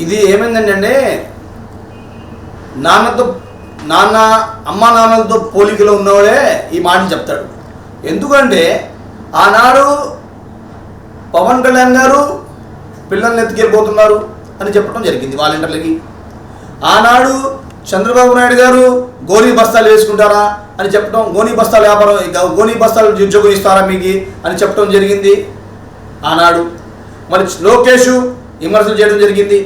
ఇది ఏమైందంటే అమ్మా నాన్నలతో పోలికలో ఉన్నవాడే ఈ మాటలు చెప్తాడు. ఎందుకంటే ఆనాడు పవన్ కళ్యాణ్ గారు పిల్లల్ని ఎత్తుకెళ్ళిపోతున్నారు అని చెప్పడం జరిగింది వాలంటీర్లకి. ఆనాడు చంద్రబాబు నాయుడు గారు గోనీ బస్తాలు వేసుకుంటారా అని చెప్పడం, గోనీ బస్తాల వ్యాపారం, గోనీ బస్తాలు ఉద్యోగం ఇస్తారా మీకు అని చెప్పడం జరిగింది ఆనాడు. మరి లోకేష్ విమర్శలు చేయడం జరిగింది.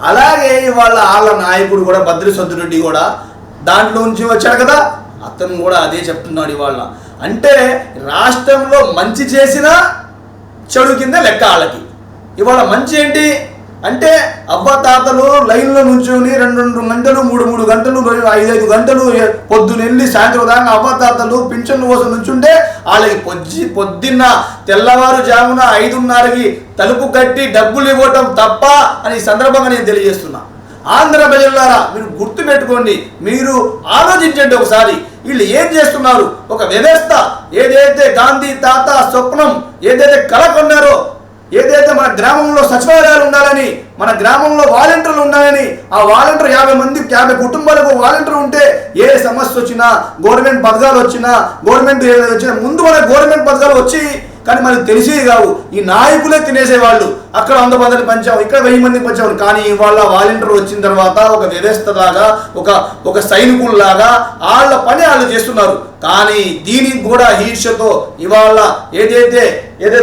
అలాగే వాళ్ళ నాయకుడు కూడా భద్రసద్దు రెడ్డి కూడా దాంట్లో నుంచి వచ్చాడు కదా, అతను కూడా అదే చెప్తున్నాడు ఇవాళ. అంటే రాష్ట్రంలో మంచి చేసినా చెడు కింద లెక్క వాళ్ళకి. ఇవాళ మంచి ఏంటి అంటే అవ్వతాతలు లైన్లో నుంచుని 2 గంటలు 3 గంటలు 5 గంటలు పొద్దునెళ్ళి సాయంత్రం దాకా అవ్వతాతలు పింఛన్ల కోసం నుంచుంటే వాళ్ళకి పొద్దున్న తెల్లవారుజామున 5:30కి తలుపు కట్టి డబ్బులు ఇవ్వటం తప్ప అని ఈ సందర్భంగా నేను తెలియజేస్తున్నా. ఆంధ్ర ప్రజలారా మీరు గుర్తుపెట్టుకోండి, మీరు ఆలోచించండి ఒకసారి. వీళ్ళు ఏం చేస్తున్నారు? ఒక వ్యవస్థ ఏదైతే గాంధీ తాత స్వప్నం ఏదైతే కల కొన్నారో, ఏదైతే మన గ్రామంలో సచివాలయాలు ఉండాలని, మన గ్రామంలో వాలంటీర్లు ఉండాలని, ఆ వాలంటీర్ 50 కుటుంబాలకు వాలంటీర్ ఉంటే ఏ సమస్య వచ్చినా, గవర్నమెంట్ పథకాలు వచ్చినా, గవర్నమెంట్ వచ్చినా ముందు మన గవర్నమెంట్ పథకాలు వచ్చి కానీ మనకు తెలిసేది కావు. ఈ నాయకులే తినేసేవాళ్ళు. అక్కడ 100 మందిని పంచాం, ఇక్కడ 1000 మందిని పంచాం. కానీ ఇవాళ వాలంటీర్ వచ్చిన తర్వాత ఒక వ్యవస్థ లాగా, ఒక సైనికుల్లాగా వాళ్ళ పని వాళ్ళు చేస్తున్నారు. కానీ దీనికి కూడా ఈర్ష్యతో ఇవాళ ఏదైతే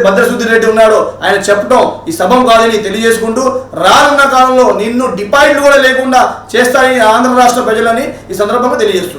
భద్రశుద్ధి రెడ్డి ఉన్నాడో ఆయన చెప్పడం ఈ సభం కాదని తెలియజేసుకుంటూ, రానున్న కాలంలో నిన్ను డిపాజిట్లు కూడా లేకుండా చేస్తారని ఆంధ్ర రాష్ట్ర ప్రజలని ఈ సందర్భంగా తెలియజేస్తున్నారు.